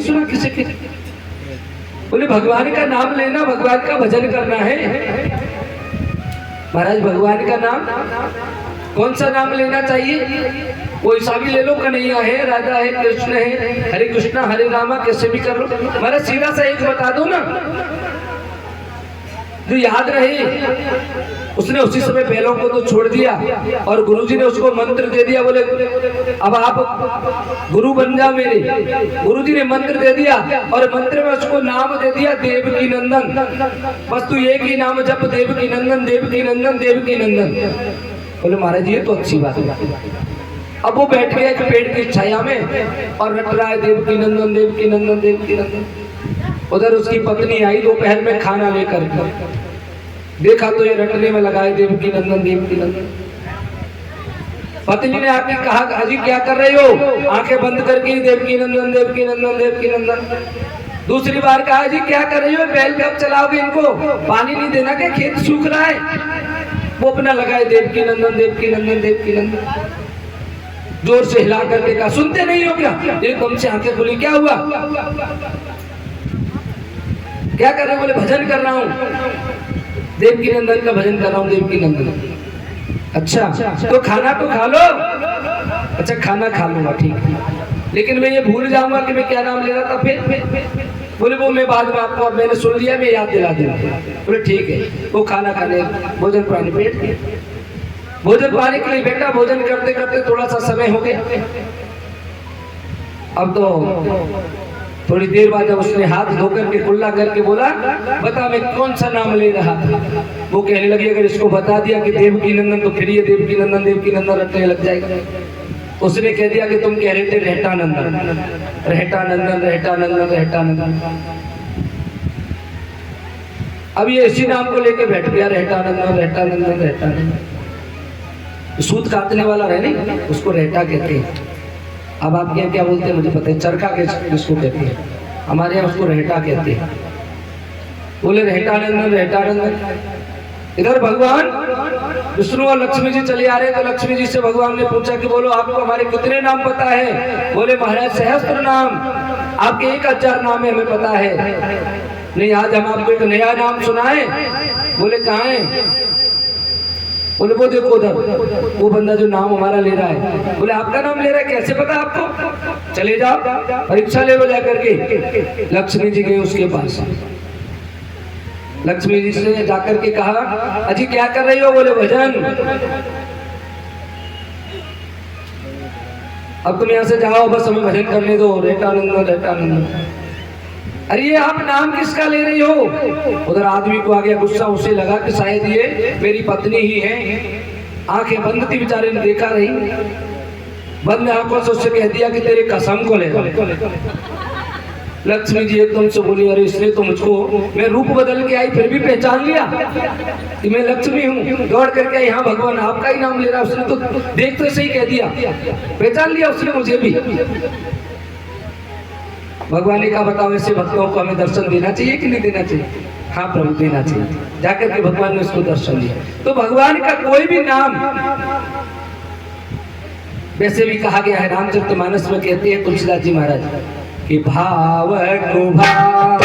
सुना किसी के? बोले भगवान का नाम लेना, भगवान का भजन करना है। महाराज भगवान का नाम कौन सा नाम लेना चाहिए? कोई सा भी ले लो, कन्हैया है, राधा है, कृष्ण है, हरे कृष्णा हरे रामा, कैसे भी कर लो। महाराज सीधा सा एक बता दो ना जो याद रहे। उसने उसी समय बैलों को तो छोड़ दिया और गुरुजी ने उसको मंत्र दे दिया, बोले अब आप गुरु बन जा मेरे। गुरुजी ने मंत्र दे दिया और मंत्र में उसको नाम दे दिया देवकी नंदन। बस तू एक ही नाम जप, देवकी नंदन, देवकी नंदन, देवकी नंदन। बोले महाराज ये तो अच्छी बात है। अब वो बैठ गया एक पेड़ की छाया में और रट रहा है देवकी नंदन, देवकी नंदन, देवकी नंदन। उधर उसकी पत्नी आई दोपहर में खाना लेकर, देखा तो ये रटने में लगा है देवकी नंदन, देवकी नंदन। पत्नी ने आके कहा अजी क्या कर रहे हो? आंखें बंद करके देवकी नंदन, देवकी नंदन, देवकी नंदन। दूसरी बार कहा जी क्या कर रही हो? बैल कब चलाओगे इनको? पानी नहीं देना क्या? खेत सूख रहा है। वो अपना लगाए देवकी नंदन, देवकी नंदन, देवकी नंदन। जोर से हिला करके कहा सुनते नहीं हो क्या? एकदम से आंखें खुली, क्या हुआ? क्या कर रहे हो? बोले भजन कर रहा हूँ, देवकी नंदन का भजन कर रहा हूँ, देवकी नंदन। अच्छा तो खाना तो खा लो। अच्छा खाना खा लूंगा, ठीक, लेकिन मैं ये भूल जाऊंगा कि मैं क्या नाम ले रहा था फिर। बोले वो मैं बाद में आपको, मैंने सुन लिया, मैं याद दिला दूंगा। बोले ठीक है। वो खाना खाने भोजन पानी पेट के भोजन पानी के लिए बेटा, भोजन करते करते थोड़ा सा समय हो गया। अब तो थोड़ी देर बाद जब उसने हाथ धोकर के कुल्ला करके बोला बता मैं कौन सा नाम ले रहा था? वो कहने लगी अगर इसको बता दिया कि देवकी नंदन तो फिर ये देवकी नंदन, देवकी नंदन रटने लग जाएगा। उसने कह दिया कि तुम कह रहे थे रहटा नंदन, रहटा नंदन, रहटा नंदन, रहटा नंदन। अब ये इसी नाम को लेके बैठ गया, रहटा नंदन, रहटा नंदन, रहटा नंदन। सूत काटने वाला रहे नहीं, उसको रहटा कहते हैं। अब आपके यहाँ क्या बोलते हैं मुझे पता है, चरखा के जिसको कहते हैं, हमारे यहाँ उसको रहटा कहते हैं। बोले रहटा नंदन, रहटा नंदन। इधर भगवान विष्णु और लक्ष्मी जी चले आ रहे, तो लक्ष्मी जी से भगवान ने पूछा कि बोलो आपको हमारे कितने नाम पता है? बोले महाराज सहस्त्र नाम, आपके 1000 नाम है हमें पता है। नहीं आज हम आपको एक नया नाम सुनाए। बोले कहाँ है? बोले वो देखो उधर वो बंदा जो नाम हमारा ले रहा है। बोले आपका नाम ले रहा है, कैसे पता आपको? चले जाओ परीक्षा ले लो जाकर के। लक्ष्मी जी गए उसके पास, लक्ष्मी जी से जाकर के कहा अजी क्या कर रही हो? बोले भजन। अब तुम यहाँ से जाओ, बस हमें भजन करने दो, रहटा नंदन, रहटा नंदन। अरे ये आप नाम किसका ले रही हो? उधर आदमी को आ गया गुस्सा, उसे लगा कि शायद ये मेरी पत्नी ही है। आंखें बंद थी, बेचारे ने देखा रही, बंद आंखों से उससे कह दिया कि तेरे कसम को ले। लक्ष्मी जी एकदम से बोली अरे इसने तो मुझको, मैं रूप बदल के आई फिर भी पहचान लिया कि मैं लक्ष्मी हूँ। दौड़ करके यहाँ भगवान आपका ही नाम ले रहा है। उसने तो देखते से ही कह दिया, पहचान लिया उसने मुझे भी। भगवान ने कहा बताओ ऐसे भक्तों को हमें दर्शन देना चाहिए कि नहीं देना चाहिए? हाँ प्रभु देना चाहिए। जाकर के भगवान ने उसको दर्शन दिया। तो भगवान का कोई भी नाम, वैसे भी कहा गया है रामचरितमानस में, कहते हैं तुलसीदास जी महाराज कि भाव को भाव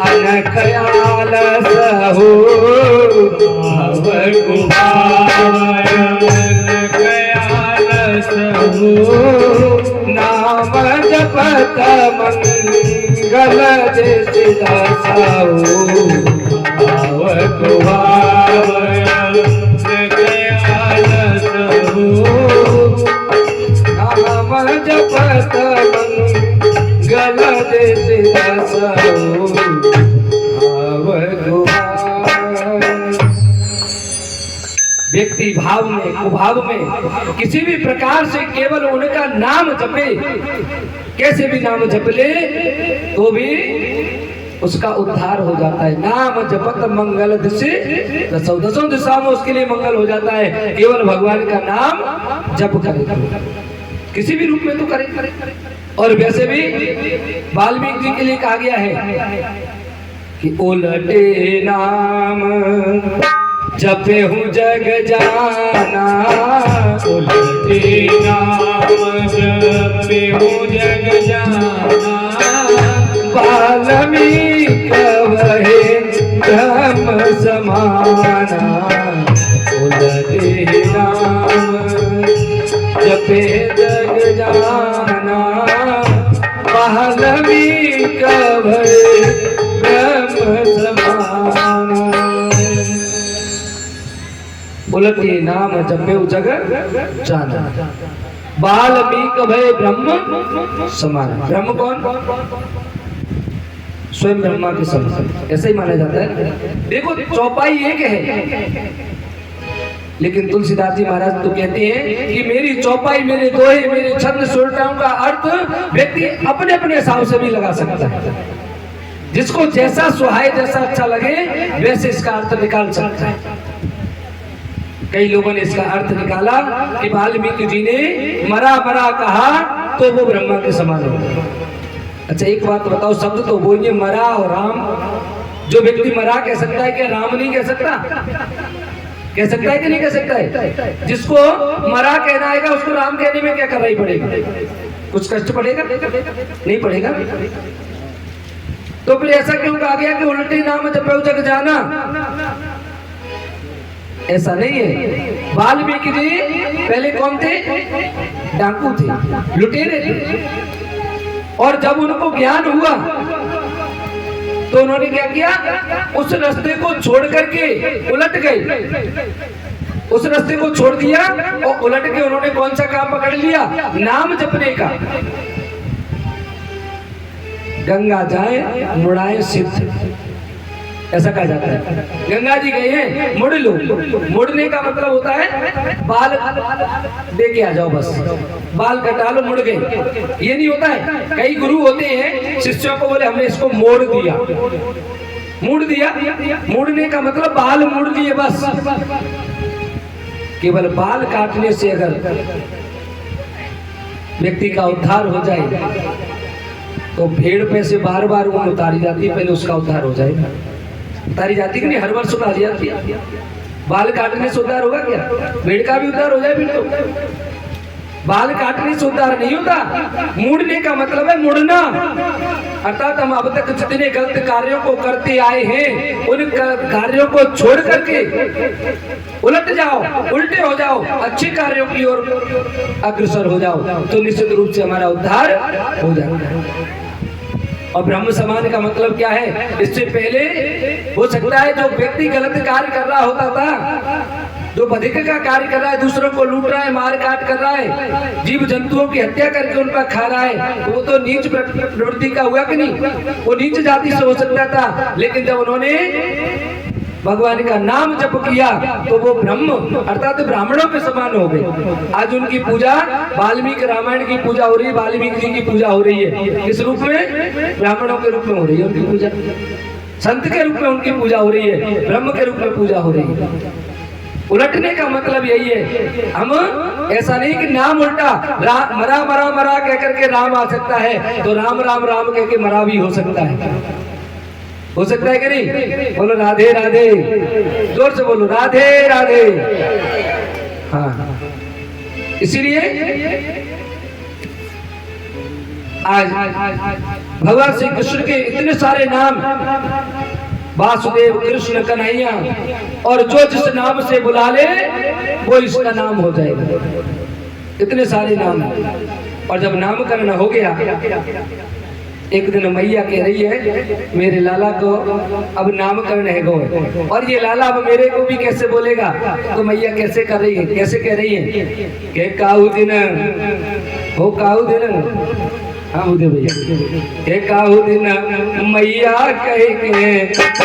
अनखयाल सहु, भाव को भाव अनखयाल सहु, नाम जपत मंगल जैसे दासाओ, भाव को भाव अनखयाल सहु, नाम जपत मंगल जैसे दासाओ, भाव को व्यक्ति भाव में कुभाव में किसी भी प्रकार से केवल उनका नाम जपे, कैसे भी नाम जप ले तो भी उसका उद्धार हो जाता है। नाम जपत मंगल दिशे दसों, दसों दिशाओं में उसके लिए मंगल हो जाता है। केवल भगवान का नाम जप करे, किसी भी रूप में तो करे। और वैसे भी वाल्मीकि जी के लिए कहा गया है कि उलटे नाम जपे हूँ जग जाना, उलटे नाम जपे हूँ जग जाना, वाल्मीकि भय ब्रह्म समान। उलटे नाम जपे जग जाना, वाल्मीकि भय ब्रह्म समान। ब्रह्म कौन? स्वयं ब्रह्मा के समान, ऐसा ही माना जाता है। देखो चौपाई एक है, लेकिन तुलसीदास जी महाराज तो कहते हैं कि मेरी चौपाई, मेरे दोहे, मेरे छंद सुरटाओं का अर्थ व्यक्ति अपने अपने हिसाब से भी लगा सकता है। जिसको जैसा सुहाए, जैसा अच्छा लगे, वैसे इसका अर्थ निकाल सकता है। कई लोगों ने इसका अर्थ निकाला कि वाल्मीकि जी ने मरा मरा कहा तो वो ब्रह्मा के समान हो गया। अच्छा एक बात बताओ, शब्द तो बोलिए मरा और राम। जो व्यक्ति मरा कह सकता है, क्या राम नहीं कह सकता? कह सकता है कि नहीं कह सकता है? जिसको मरा कहना आएगा उसको राम कहने में क्या करना पड़ेगा? कुछ कष्ट पड़ेगा? नहीं पड़ेगा। तो फिर ऐसा क्यों कहा गया कि उल्टे नाम जपे जग जाना? ऐसा नहीं है। वाल्मीकि जी पहले कौन थे? डाकू थे, लुटेरे थे। और जब उनको ज्ञान हुआ तो उन्होंने क्या किया? उस रास्ते को छोड़ करके उलट गए। उस रास्ते को छोड़ दिया और उलट के उन्होंने कौन सा काम पकड़ लिया? नाम जपने का। गंगा जाए मुड़ाए सिद्ध, ऐसा कहा जाता है। गंगा जी गए हैं, मुड़ लो। मुड़ने का मतलब होता है बाल दे के आ जाओ, बस बाल कटा लो, मुड़ गए। ये नहीं होता है। कई गुरु होते हैं, शिष्यों को बोले हमने इसको मोड़ दिया, मुड़ दिया। मुड़ने का मतलब बाल मुड़ लिए बस। केवल बाल काटने से अगर व्यक्ति का उद्धार हो जाए तो भेड़ पे से बार बार ऊन उतारी जाती है, पहले उसका उद्धार हो जाएगा। उतारी जाती कि नहीं? हर वर्ष उतारी जाती है। बाल काटने से उद्धार होगा क्या? भेड़ का भी उद्धार हो जाए फिर तो। बाल काटने से उद्धार नहीं होता। मुड़ने का मतलब है मुड़ना, अर्थात हम अब तक जितने गलत कार्यों को करते आए हैं उन कार्यों को छोड़ करके उलट जाओ, उल्टे हो जाओ, अच्छे कार्यों की ओर अग्रसर हो जाओ, तो निश्चित रूप से हमारा उद्धार हो जाएगा। और ब्रह्म समान का मतलब क्या है? इससे पहले हो सकता है जो व्यक्ति गलत कार्य कर रहा होता था, जो बधिक का कार्य कर रहा है, दूसरों को लूट रहा है, मार काट कर रहा है, जीव जंतुओं की हत्या करके उनका खा रहा है, वो तो नीच प्रवृत्ति का हुआ कि नहीं? वो नीच जाति से हो सकता था। लेकिन जब उन्होंने भगवान का नाम जप किया तो वो ब्रह्म अर्थात ब्राह्मणों के समान हो गए। आज उनकी पूजा वाल्मीकि रामायण की पूजा हो रही है, वाल्मीकि जी की पूजा हो रही है। किस रूप में? ब्राह्मणों के रूप में हो रही है उनकी पूजा। संत के रूप में उनकी पूजा हो रही है, ब्रह्म के रूप में पूजा हो रही है। उलटने का मतलब यही है। हम ऐसा नहीं कि नाम उल्टा मरा मरा मरा कह करके राम आ सकता है, तो राम राम राम कह के मरा भी हो सकता है। हो सकता है कि नहीं? बोलो राधे राधे, जोर से बोलो राधे राधे। हाँ, इसीलिए आज भगवान श्री कृष्ण के इतने सारे नाम, वासुदेव, कृष्ण, कन्हैया, और जो जिस नाम से बुला ले वो इसका नाम हो जाएगा। इतने सारे नाम। और जब नामकरण हो गया, एक दिन मैया कह रही है मेरे लाला को अब नामकरण है गो, और ये लाला अब मेरे को भी कैसे बोलेगा? तो मैया कैसे कर रही है? कैसे कह रही है कि काऊ दिन हो, काऊ दिन। हाँ उदय भैया, के काऊ दिन मैया कह के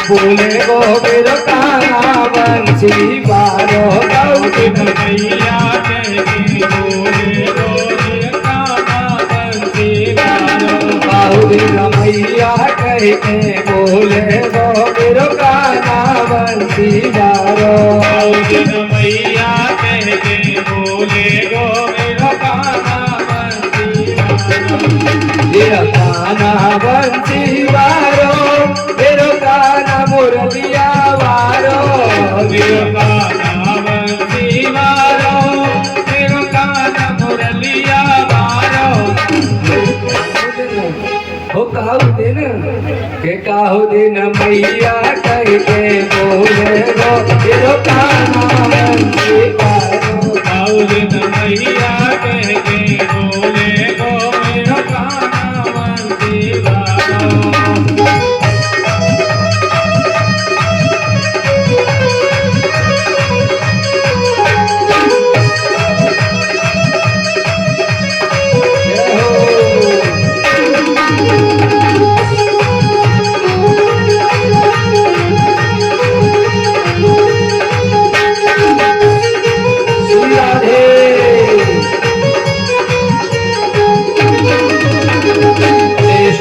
बोले गो मेरा काना बंसी बारो। काऊ दिन मैया कह के बोले गो मेरा काना बंसी बारो। काऊ दिन मैया कह के बोले गो मेरा काना बंसी बारो। काऊ दिन मैया कह के बोले गो मेरा काना मेरा काना बंसी वारो, मेरो काना मुरलिया वारो। मेरो काना बंसी वारो, मेरो काना मुरलिया वारो। हो काहू दिन के काहू दिन मैया कह के बोले गो मेरो काना बंसी वारो। काहू दिन मैया कह के बोले गो मेरो काना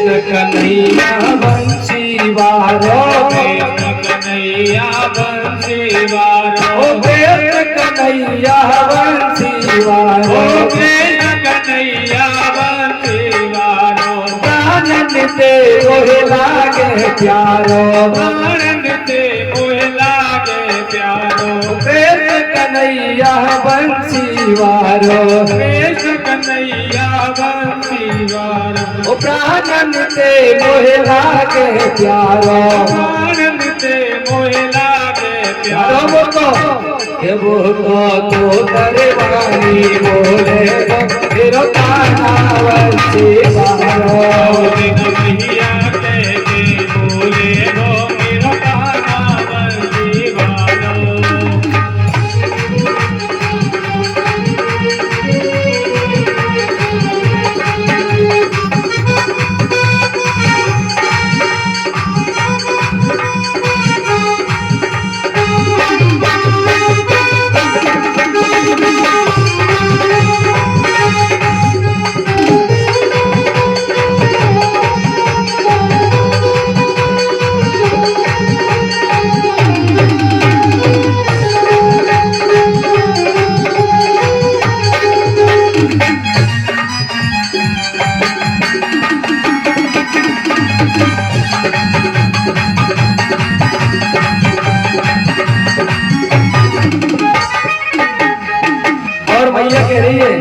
कृष्ण कन्हैया बंसी वारो, कृष्ण कन्हैया बंसी वारो, ओ कृष्ण कन्हैया बंसी वारो, कृष्ण कन्हैया बंसी वारो, प्राणन ते मोहे लागे प्यारो, प्राणन ते मोहे लागे प्यारो, कृष्ण कन्हैया बंसी वारो, कृष्ण कन्हैया बंसी वारो, ओ प्राणन ते मोहे लागे प्यारो, प्राणन ते मोहे लागे प्यारो प्यारो, वो तो दरबारी बोले फिर काना बंसी वारो, कन्हैया के बोले गो मेरो कान्हा बंसी वारो। और मैया कह रही है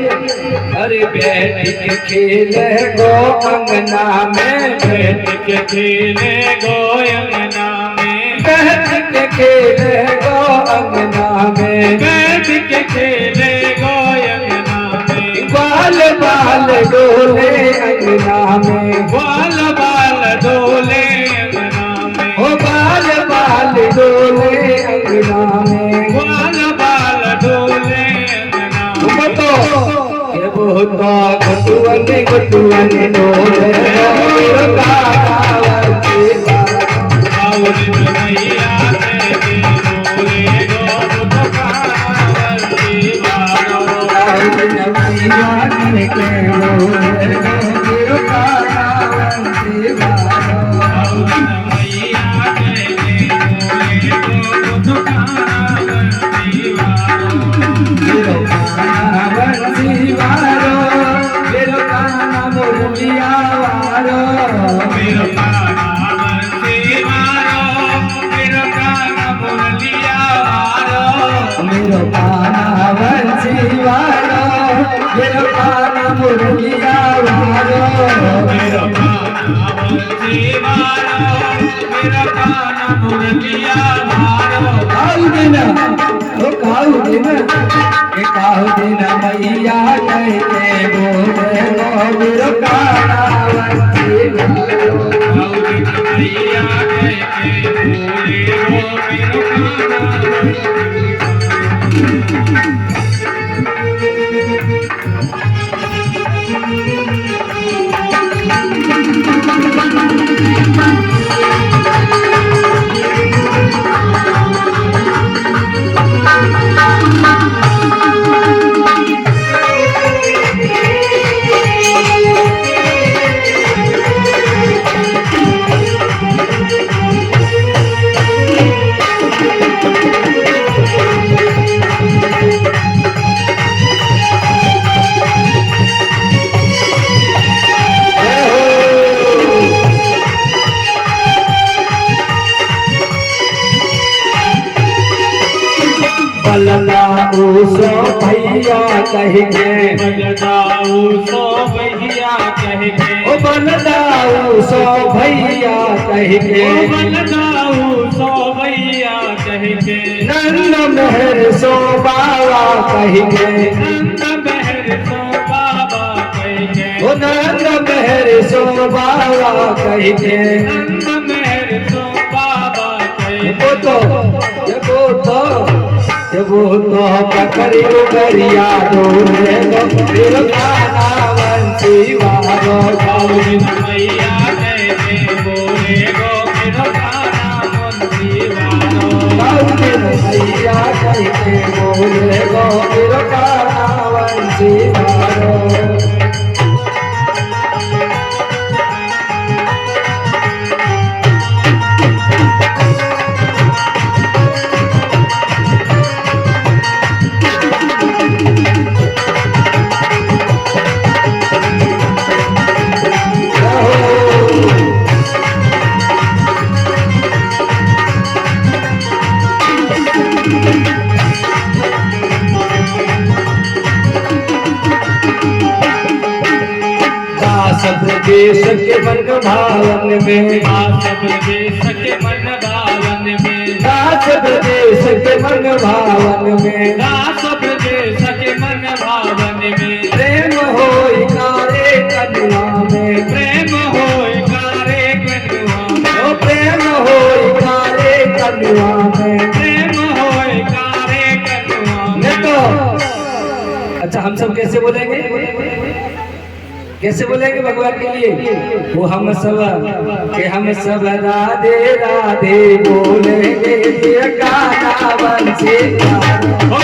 अरे बैठ के खेले गो अंगना में, बैठ के खेले गो अंगना में, बैठ के खेले गो अंगना में, बैठ के खेले गो अंगना में, बाल बाल डोले अंगना में, बाल बाल डोले अंगना में, ओ बाल बाल डोले अंगना में, बाल बाल डोले अंगना में, तो ये बहुत गुटुअन गुटुअन डोले कावती और कन्हैया के बोले गो तो कावती वारो, मैया के डोले कावती और कन्हैया के बोले गो तो कावती वारो। बंसी वारो मेरो काना मुरलिया वारो, मेरो कान्हा बंसी वारो, मेरो कान्हा मुरलिया वारो, मेरो काना बंसी वारो मेरो काना मुरलिया वारो, मेरो कान्हा बंसी वारो, मेरो कान्हा मुरलिया वारो। काऊ दिन ओ काऊ दिन मैया कहते बोले मेरो काना बंसी वारो, और कन्हैया के बोले गो मेरो कान्हा बंसी वारो। बलदाऊ सो भैया कहेंगे, बलदाऊ सो भैया कहेंगे, ओ बलदाऊ सो भैया कहेंगे, ओ बलदाऊ सो भैया कहेंगे, नंद मेहर सो बाबा कहेंगे, नंद मेहर सो बाबा कहेंगे, ओ नंद मेहर सो बाबा कहेंगे, नंद मेहर सो बाबा कहेंगे। वो तो पकड़ी गरिया डोले मेरो काना बंसी वारो, बाबूजी मैया कहते बोले गो मेरो कान्हा बंसी वारो, बाबूजी मैया कहते बोले गो मेरो काना बंसी वारो। ब्रजेश के मन भावन में, दास ब्रजेश के मन भावन में, दास ब्रजेश के मन भावन में, दास ब्रजेश के मन भावन में, प्रेम होई कारे कनुआ में, प्रेम होय कारे कनुआ में, ओ प्रेम होई कारे कनुआ में। प्रेम होय कारे कनुआ में। नहीं तो अच्छा हम सब कैसे बोलेंगे, कैसे बोलेंगे भगवान के लिए? वो हम सब राधे राधे बोलेंगे, ये गाना बंसी हो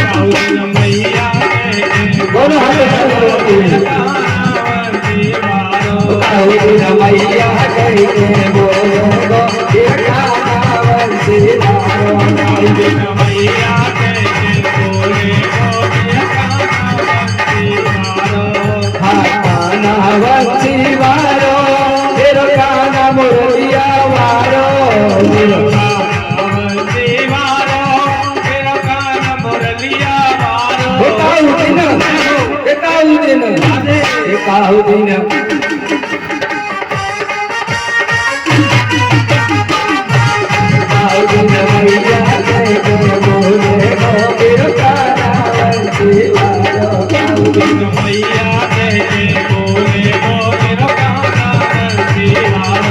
राउत मैया बोलो हम सब मैया कहते बोलो, ये गाना बंसी मैया गाना बंसी वारो, तेरो गाना मुरलिया वारो,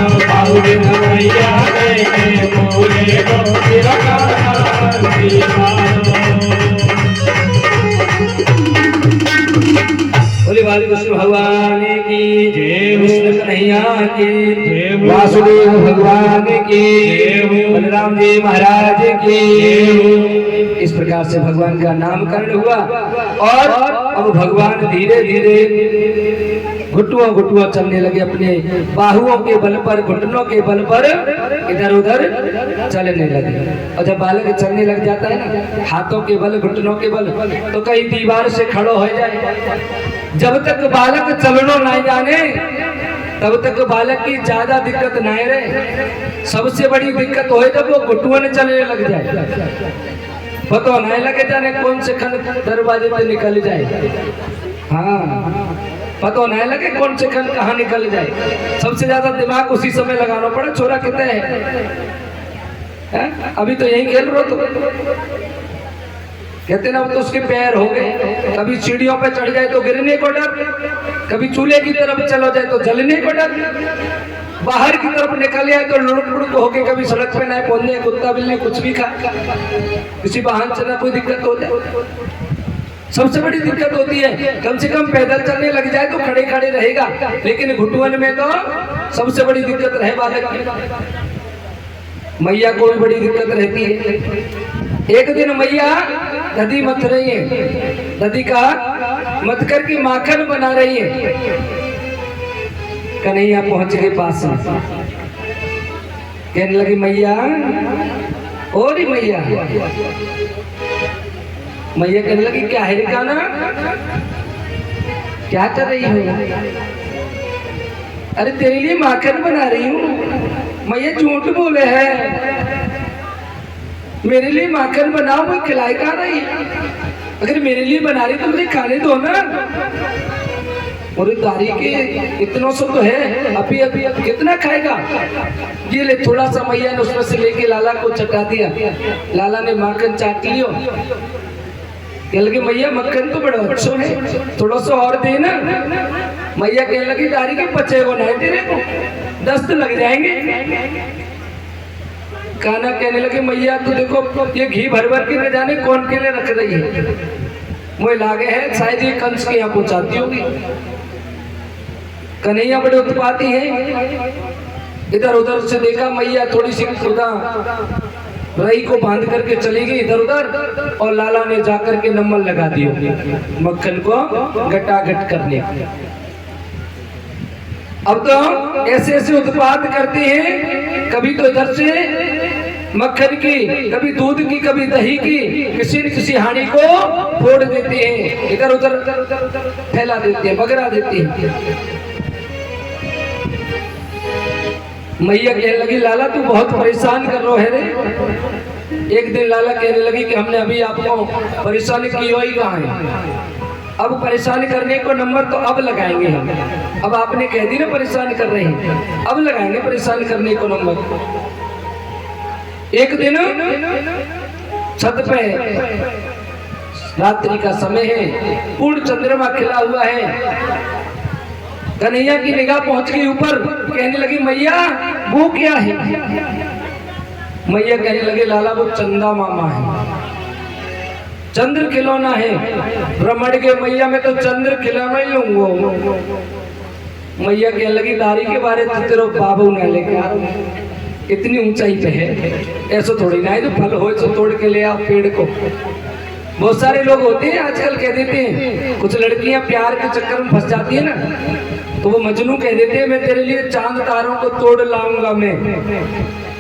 एकाऊ दिन मैया कहते बोले, तेरो गाना बंसी वारो, बोले बाल कृष्ण भगवान की जय, कृष्ण कन्हैया की जय, वासुदेव भगवान की जय, बलराम जी महाराज की जय। इस प्रकार से भगवान का नामकरण हुआ और अब भगवान धीरे धीरे घुटुआ चलने लगे, अपने बाहुओं के बल पर, घुटनों के बल पर इधर उधर चलने लगे। और जब बालक चलने लग जाता है ना, हाथों के बल, घुटनों के बल, तो कहीं दीवार से खड़ो हो जाए। जब तक बालक चलनो नहीं जाने तब तक बालक की ज्यादा दिक्कत नहीं रहे। सबसे बड़ी दिक्कत हो जब वो घुटुआ ने चलने लग जाए, पता नहीं लगे जाने कौन से खन दरवाजे पे निकल जाए। हाँ, पता नहीं लगे कौन से खन कहाँ निकल जाए। सबसे ज्यादा दिमाग उसी समय लगाना पड़ा, छोरा कितने है? अभी तो यही खेल रहे तो कहते ना, तो उसके पैर हो गए, कभी सीढ़ियों पे चढ़ जाए तो गिरने को डर, कभी चूल्हे की तरफ चलो जाए तो जलने को डर, बाहर की तरफ निकल जाए तो लुढ़क लुढ़क होके कभी सड़क पे ना पहुंच जाए, कुत्ता बिल्ली कुछ भी खा, किसी वाहन से ना कोई दिक्कत हो जाए। सबसे बड़ी दिक्कत होती है, कम से कम पैदल चलने लग जाए तो खड़े खड़े रहेगा, लेकिन घुटुअन में तो सबसे बड़ी दिक्कत रहे बालक की। मैया को भी बड़ी दिक्कत रहती है। एक दिन मैया दधी मथ रही है, दधी का मथ करके माखन बना रही है। कन्हैया पहुंच गए पास में, कहने लगी मैया, और मैया, मैया कहने लगी क्या है काना, क्या कर रही हो? अरे तेरे लिए माखन बना रही हूँ। मैया झूठ बोले है, मेरे लिए माखन बनाओ, मैं खिलाई खा रही। अगर मेरे लिए बना रही तो मुझे खाने दो ना। और दारी के इतना सब तो है, अभी अभी कितना खाएगा? ये ले थोड़ा सा मैया ने उसमें से लेके लाला को चटा दिया। लाला ने माखन चाट लियो, कहने लगी मैया मक्खन तो बड़ा अच्छा है, थोड़ा सा और दे ना। मैया कहने लगी दारी के पचे को नहीं तेरे को, 10 लग जाएंगे। काना कहने लगे मैया तो देखो ये घी भर भर के न जाने कौन के लिए रख रही है, मुझे लागे है शायद ये कंस के यहाँ पहुंचाती होगी। कन्हैया बड़े उत्पाती है, इधर उधर से देखा, मैया थोड़ी सी खुदा रही को बांध करके चली गई इधर उधर, और लाला ने जाकर के नंबर लगा दियो मक्खन को गटागट करने। अब तो ऐसे ऐसे उत्पाद करते हैं, कभी तो इधर से मक्खन की, कभी दूध की, कभी दही की, किसी न किसी हानि को फोड़ देते हैं, इधर उधर फैला देते हैं, बगरा देते हैं। मैया कहने लगी लाला तू बहुत परेशान कर रहा है रे। एक दिन लाला कहने लगी कि हमने अभी आपको परेशान की हुई कहाँ है? अब परेशान करने को नंबर तो अब लगाएंगे हम। अब आपने कह दी ना परेशान कर रहे हैं, अब लगाएंगे परेशान करने को नंबर। एक दिन छत पे रात्रि का समय है, पूर्ण चंद्रमा खिला हुआ है। कन्हैया की निगाह पहुंच गई ऊपर, कहने लगी मैया वो क्या है? मैया कहने लगे लाला वो चंदा मामा है, चंद्र खिलौना है। रमण के मैया में तो चंद्र खिलौना ही लूंगा। मैया कहने लगी दारी के बारे तो तेरे बाबू न लेके इतनी ऊंचाई पे है, ऐसा थोड़ी ना है, तो फल हो तो तोड़ के ले आओ पेड़ को। बहुत सारे लोग होते हैं आजकल कह देते हैं, कुछ लड़कियां प्यार के चक्कर में फंस जाती है ना, तो वो मजनू कह देते हैं मैं तेरे लिए चांद तारों को तोड़ लाऊंगा मैं।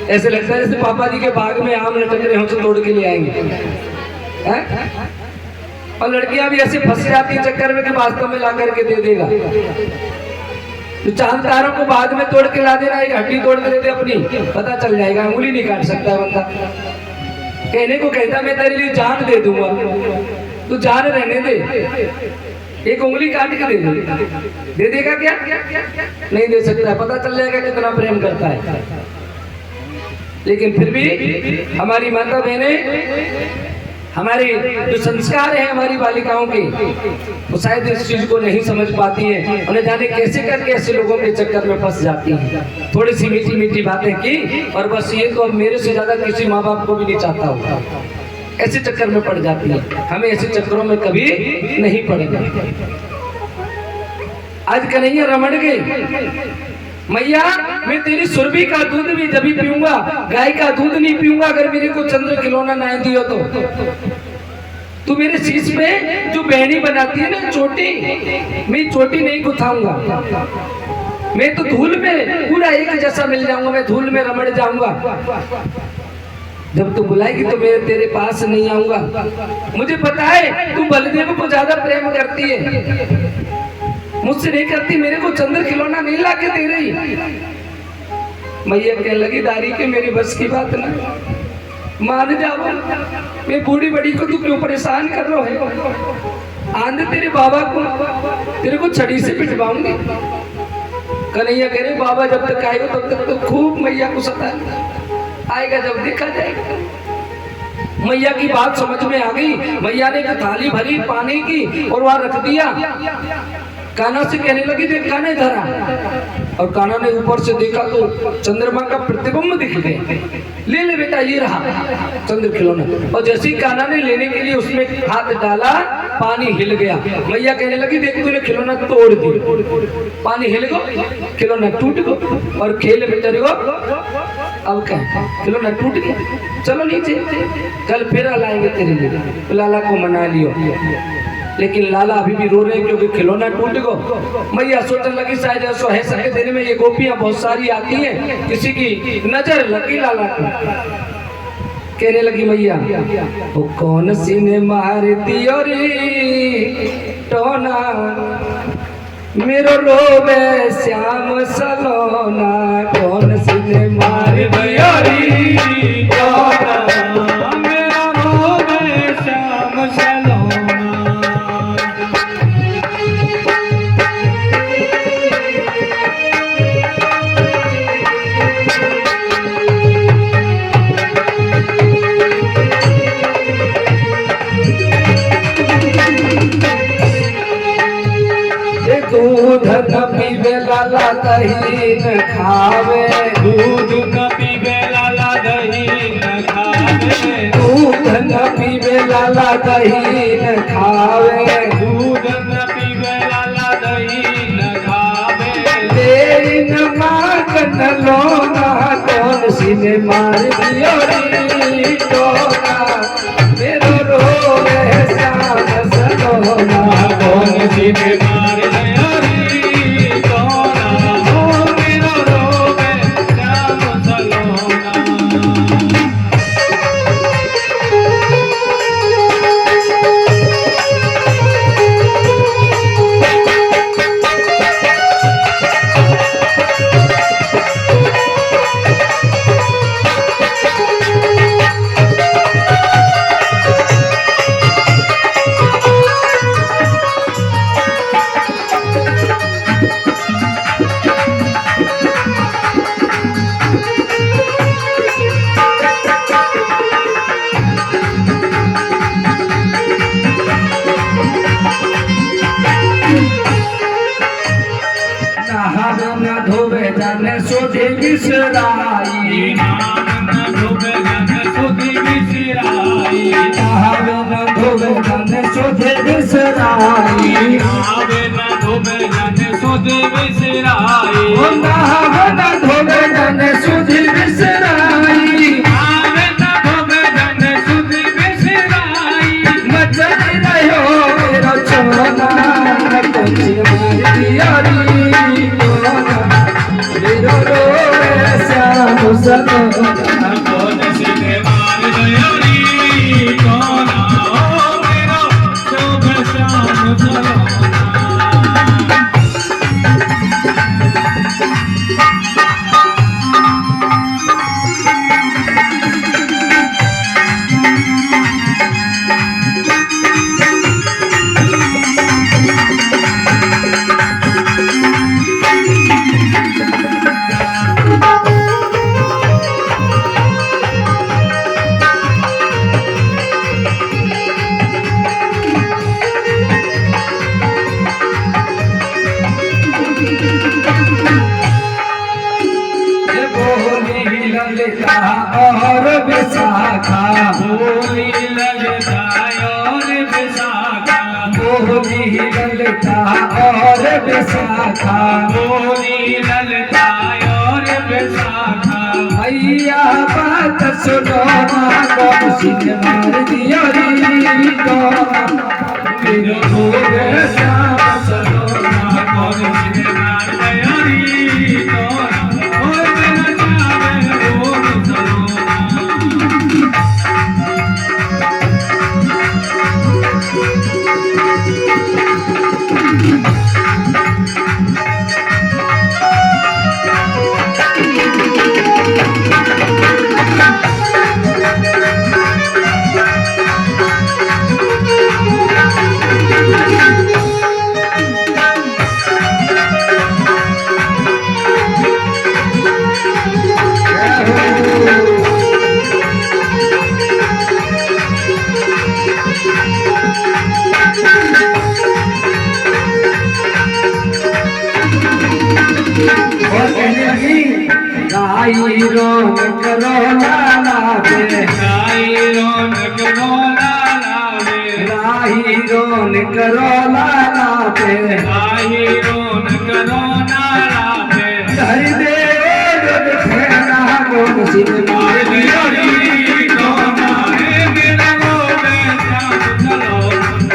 ऐसे लगता है जैसे पापा जी के बाग में आम लटक रहे हो तो तोड़ के ले आएंगे है? और लड़कियां भी ऐसे फंस जाती है चक्कर में कि वास्तव में ला करके दे देगा। तो चांद तारों को बाद में तोड़ के ला देना, एक हड्डी तोड़ के दे दे अपनी, पता चल जाएगा, उंगली नहीं काट सकता है बंदा। कहने को कहता मैं तेरे लिए जान दे दूंगा, तू जान रहने दे, एक उंगली काट के दे देगा क्या? नहीं दे सकता है, पता चल जाएगा कितना प्रेम करता है। लेकिन फिर भी हमारी माता बहनें, हमारे जो संस्कार है हमारी बालिकाओं के, वो शायद इस चीज को नहीं समझ पाती हैं। उन्हें जाने कैसे करके ऐसे लोगों के चक्कर में फंस जाती हैं। थोड़ी सी मीठी मीठी बातें की और बस ये तो मेरे से ज्यादा किसी माँ बाप को भी नहीं चाहता होगा, ऐसे चक्कर में पड़ जाती है। हमें ऐसे चक्करों में कभी नहीं पड़ेगा। आज कन्हैया रमण गए, मैया मैं तेरी सुरभि का दूध भी जब भी पीऊंगा, गाय का दूध नहीं पीऊंगा अगर मेरे को चंद्र खिलौना ना दियो तो। तू मेरे शीश पे जो बहनी बनाती है ना चोटी, मैं चोटी नहीं गुथाऊंगा, मैं तो धूल में पूरा एक जैसा मिल जाऊंगा, मैं धूल में रमड़ जाऊंगा। जब तू बुलाएगी तो मैं तेरे पास नहीं आऊंगा। मुझे पता है तू बलदेव को ज्यादा प्रेम करती है, मुझसे नहीं करती, मेरे को चंद्र खिलौना नहीं ला के दे रही। मैया कहने लगी दारी के मेरी बस की बात ना, मान जाओ, मैं बूढ़ी बड़ी को तू क्यों परेशान कर रहा है? आंधे तेरे बाबा को, तेरे को छड़ी से पिटवाऊंगी। कन्हैया कह रहे बाबा जब तक आएगा तब तक तो खूब मैया को सताएगा, आएगा जब देखा जाएगा। मैया की बात समझ में आ गई। मैया ने एक थाली भरी पानी की और वहां रख दिया। कान्हा से कहने लगी देख कान्हा इधर आ। और कान्हा ने ऊपर से देखा तो चंद्रमा का प्रतिबिंब दिख गया। ले ले बेटा ये रहा चंद्र खिलौना। और जैसे ही कान्हा ने लेने के लिए उसमें हाथ डाला, पानी हिल गया। मैया कहने लगी देख तूने खिलौना तोड़ दिया, पानी हिल गो, खिलौना टूट गो और खेल में चल गो। अब क्या खिलौना टूट गया, चलो नीचे, कल फिर लाएंगे तेरे लिए। लाला को मना लियो, लेकिन लाला अभी भी रो रहे हैं क्योंकि खिलौना टूट गो। मैया सोचने लगी शायद ऐसा है सके देने में ये गोपियां बहुत सारी आती हैं, किसी की नजर लगी लाला को। कहने लगी मैया वो कौन सी ने मार दियो रे टोना, मेरो रोवे श्याम सलोना, कौन सी ने मार दियो रे टोना, मेरो रोवे श्याम सलोना। दूध न पीवे लाला दही न खावे, दूध न पीवे लाला दही न खावे, दूध न पीवे लाला दही न खावे, दूध न पीवे लाला दही न खावे, तेरी न माखन लोना, कौन सी ने मार दियो रे टोना, मेरो रोवे श्याम सलोना, कौन सी ने मार दियो रे टोना, मेरो रोवे श्याम सलोना। सोधे बिसराई नाम न धोवे जन सुधि बिसराई नावे न धोवे जन सोधे बिसराई नावे न धोवे जन सुधि बिसराई ओ नावे न धोवे जन सोधे बिसराई नावे न धोवे जन सुधि बिसराई मचल रहो मेरा चोना कोची मार दिया री मेरो रो श्याम सलोना कौन सीने मार गयो री कौन हो मेरो शुभ श्याम सलोना और विशाखा बोली ललता और विशाखा बोली ललता और विशाखा बोली ललता और विशाखा भैया बात सुनो ना कौन सी ने मार दिया री कौन मेरो रो श्याम सलोना कौन सीने मार गयो री कौन हो मेरा चावे रोग सलोना और कहने लगी गाई रौनक रोला लावे गाई रौनक रोला लावे गाई रौनक रोला लावे गाई रौनक रोला लावे धर दे जग खेना कौन सी ने मार दिया री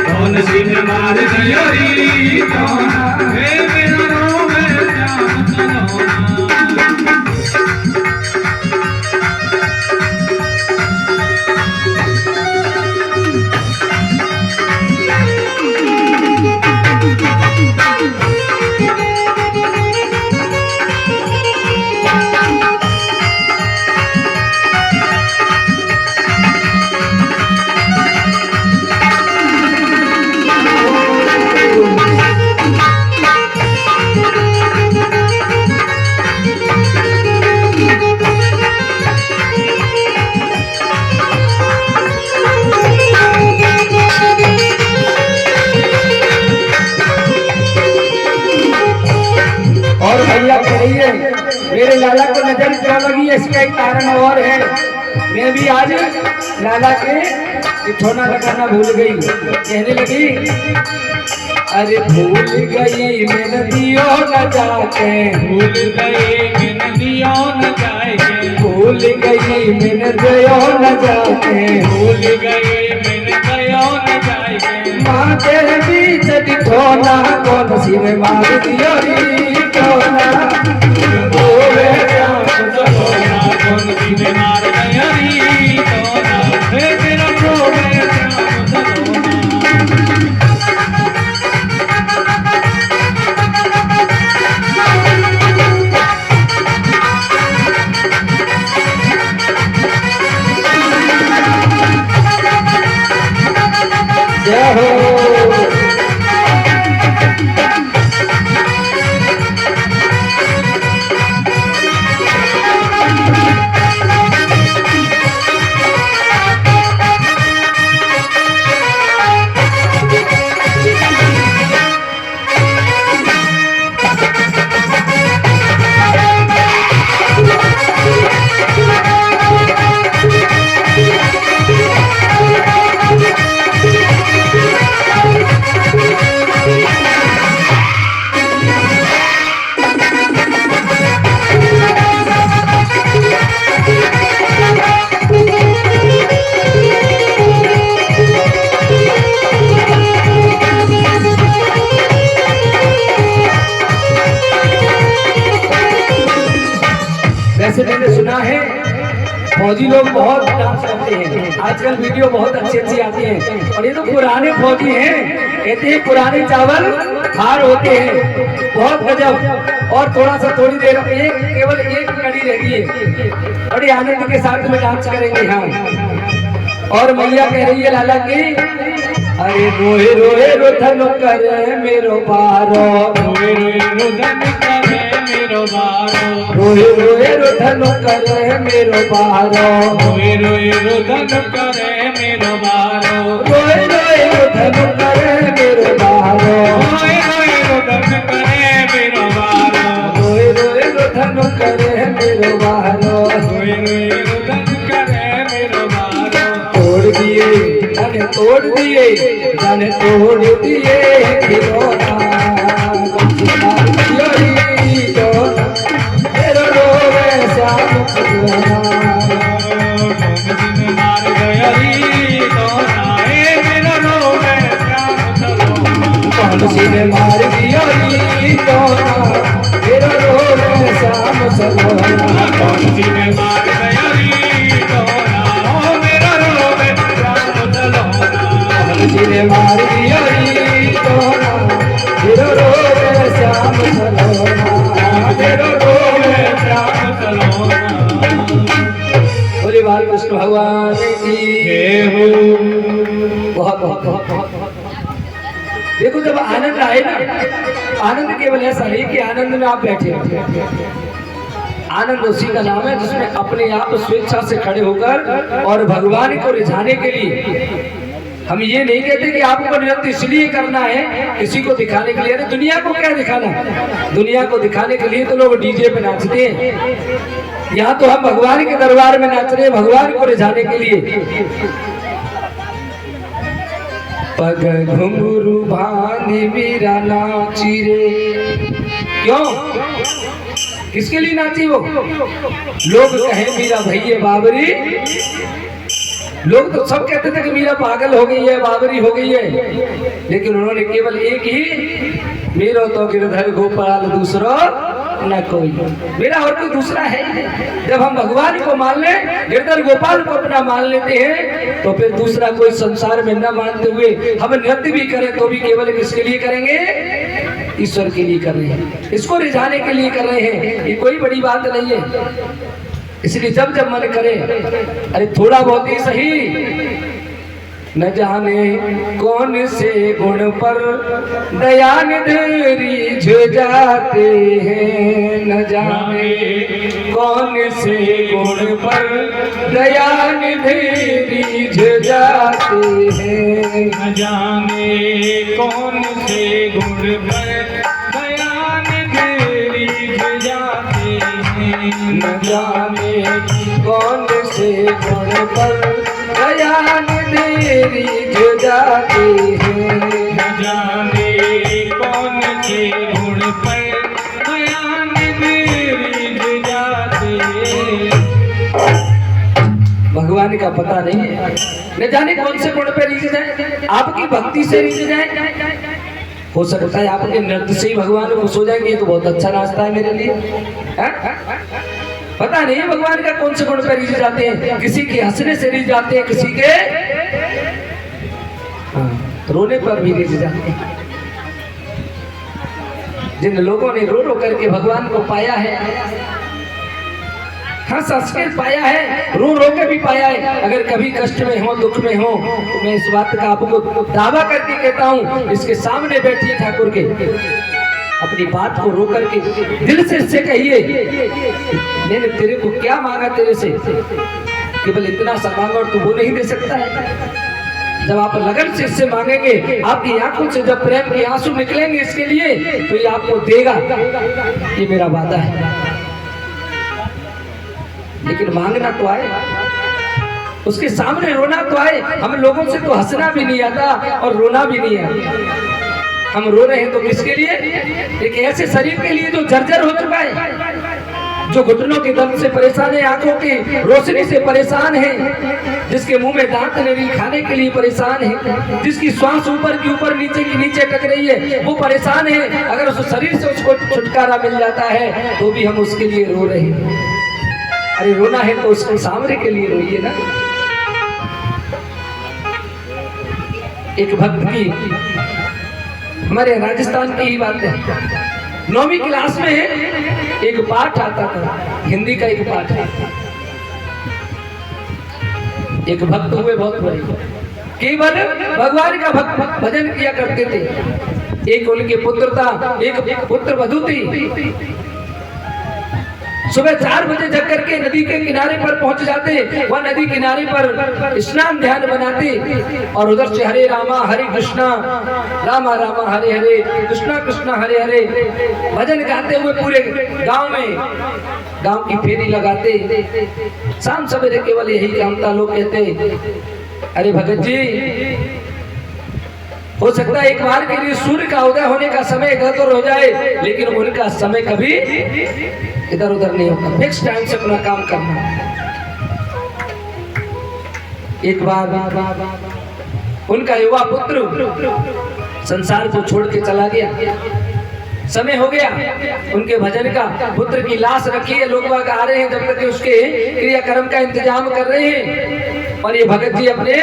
कौन सीने मार गयो री कौन हे मेरा रोग श्याम सलोना और भैया कहिए मेरे लाला को नजर क्या लगी इसका एक कारण और है मैं भी आज लाला के ठोना लगाना भूल गई कहने लगी अरे भूल गई मैं नदियों न जाके भूल गए मैं नदियों न जाएंगे भूल गई मैं नदियों न जाके भूल गए मैं नदियों न जाएंगे माँ तेरे बीच ठोना कौन सी में मार दियो री ठोना बोले श्याम सलोना कौन सीने मार गयो री कौन हे मेरा रोग श्याम सलोना जय हो वैसे मैंने सुना है फौजी लोग बहुत डांस करते हैं, आजकल वीडियो बहुत अच्छी अच्छी आती हैं, और ये तो पुराने फौजी हैं, कहते हैं पुराने चावल खार होते हैं, बहुत गजब। और थोड़ा सा थोड़ी देर केवल एक कड़ी रहती है, बड़ी आनंद के साथ में डांस करेंगे। हाँ, और मैया कह रही है लाला की, अरे रोए रोए रोधन करे मेरो बारो, रोए रोए रुदन करे मेरो बारो, रोए रोए रोधन करे मेरो बारो, रोए रोए रुदन करे मेरो बारो, रोए रोए रोधन करे मेरो बारो, रोए रोए रुदन करे मेरो बारो, रोए रोए रोधन करे मेरो बारो, रोए रोए रुदन करे मेरो बारो, तोड़ दिए जाने तोड़ दिए, जाने तोड़ दिए खिलौना, मेरो रोवे श्याम खिलौना, मार गया री दोना ए मेरो रोवे श्याम सलोना, कौन सी ने मार दिया री दोना, मेरो रोवे श्याम सलोना, कौन सी ने मार गया री दोना ओ मेरो रोवे श्याम सलोना, कौन सी ने मार दिया री दोना, मेरो रोवे श्याम सलोना, मेरो रोवे श्याम सलोना। बोले बाल कृष्ण भगवान की हे हो बहुत बहुत बहुत बहुत बहुत। देखो जब आनंद आए ना, आनंद केवल ऐसा नहीं कि आनंद में आप बैठे हो, आनंद उसी का नाम है जिसमें अपने आप स्वेच्छा से खड़े होकर और भगवान को रिझाने के लिए। हम ये नहीं कहते कि आपको नृत्य इसलिए करना है किसी को दिखाने के लिए, अरे दुनिया को क्या दिखाना, दुनिया को दिखाने के लिए तो लोग डीजे पे नाचते हैं, यहाँ तो हम भगवान के दरबार में नाच रहे हैं, भगवान को रिझाने के लिए। पग घुंघरू भानी मीरा नाची रे, क्यों किसके लिए नाची वो? लोग कहे मीरा भैया बाबरी, लोग तो सब कहते थे कि मीरा पागल हो गई है, बाबरी हो गई है, लेकिन उन्होंने केवल एक ही, मेरा तो गिरधर गोपाल दूसरा न कोई, मेरा और कोई दूसरा है। जब हम भगवान को मान ले, गिरधर गोपाल को अपना मान लेते हैं, तो फिर दूसरा कोई संसार में न मानते हुए हम नृत्य भी करें तो भी केवल किसके लिए करेंगे? ईश्वर के लिए कर रहे हैं, इसको रिझाने के लिए कर रहे हैं, ये कोई बड़ी बात नहीं है। इसलिए जब जब मन करे, अरे थोड़ा बहुत ही सही, न जाने कौन से गुण पर दया निधि जाते हैं, न जाने कौन से गुण पर दया निधि जाते हैं, न जाने कौन से गुण पर दया निधि जाते हैं, न जाने कौन से गुण पर दया निधि जाते हैं, न जाने कौन से गुण पर दया निधि जाते हैं। भगवान का पता नहीं है, न जाने कौन से गुण पे रीझ जाए, आपकी भक्ति से रीझ जाए, हो सकता है आपके नृत्य से ही भगवान खुश हो जाएंगे, ये तो बहुत अच्छा रास्ता है मेरे लिए। पता नहीं भगवान का कौन से गुण पे रीझ जाते हैं, किसी के हंसने से रीझ जाते हैं, किसी के रोने पर भी रीझ जाते हैं। जिन लोगों ने रो रो करके भगवान को पाया है, हंस हंस के पाया है, रो रो के भी पाया है, अगर कभी कष्ट में हो, दुख में हो, तो मैं इस बात का आपको दावा करके कहता हूँ, इसके सामने बैठिए ठाकुर के, अपनी बात को रो करके दिल से इससे कहिए, मैंने तेरे को क्या मांगा तेरे से, केवल इतना सा मांगा और तू वो नहीं दे सकता है। जब आप लगन से इससे मांगेंगे, आपकी आंखों से जब प्रेम के आंसू निकलेंगे इसके लिए, तो ये आपको देगा, ये मेरा वादा है। लेकिन मांगना तो आए, उसके सामने रोना तो आए। हम लोगों से तो हंसना भी नहीं आता और रोना भी नहीं आता। हम रो रहे हैं तो किसके लिए? एक ऐसे शरीर के लिए जो जर्जर हो चुका है, जो घुटनों के दर्द से परेशान है, आंखों की रोशनी से परेशान है, जिसके मुंह में दांत नहीं, खाने के लिए परेशान है, जिसकी श्वास ऊपर की ऊपर नीचे की नीचे टक रही है, वो परेशान है। अगर उस शरीर से उसको छुटकारा मिल जाता है तो भी हम उसके लिए रो रहे हैं। अरे रोना है तो उसके सामने के लिए रोइए ना। एक भक्त की, हमारे राजस्थान की ही बात है, 9वीं क्लास में एक पाठ आता था, हिंदी का एक पाठ है। एक भक्त हुए बहुत बड़े, केवल भगवान का भक्त भजन किया करते थे। एक उनके पुत्र था, एक पुत्र वधू थी। सुबह 4 बजे जग करके नदी के किनारे पर पहुंच जाते, वह नदी किनारे पर स्नान ध्यान बनाते और उधर से हरे रामा हरे कृष्णा, रामा रामा हरे हरे, कृष्णा कृष्णा हरे हरे भजन गाते हुए पूरे गांव में गांव की फेरी लगाते। शाम सवेरे केवल यही काम था। लोग कहते, अरे भगत जी, हो सकता है एक बार के लिए सूर्य का उदय होने का समय इधर उधर हो जाए, लेकिन उनका समय कभी इधर उधर नहीं होता। फिक्स टाइम से अपना काम करना। एक बार उनका युवा पुत्र संसार को छोड़ के चला गया। समय हो गया उनके भजन का। पुत्र की लाश रखी है, लोग बाग आ रहे हैं, जब तक कि उसके क्रियाक्रम का इंतजाम कर रहे हैं। और ये भगत जी अपने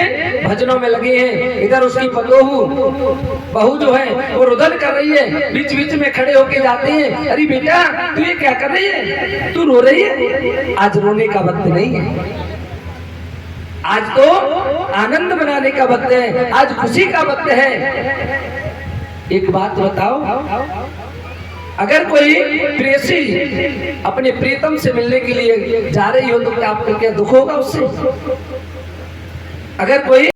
भजनों में लगे हैं। इधर उसकी बहू जो है वो रुदन कर रही है, बीच बीच में खड़े होके जाते हैं, अरे बेटा तू ये क्या कर रही है, तू रो रही है? आज रोने का वक्त नहीं है, आज तो आनंद मनाने का वक्त है, आज खुशी का वक्त है। एक बात बताओ, अगर कोई प्रेसी अपने प्रीतम से मिलने के लिए जा रही हो तो क्या आपको क्या दुख होगा उससे? अगर कोई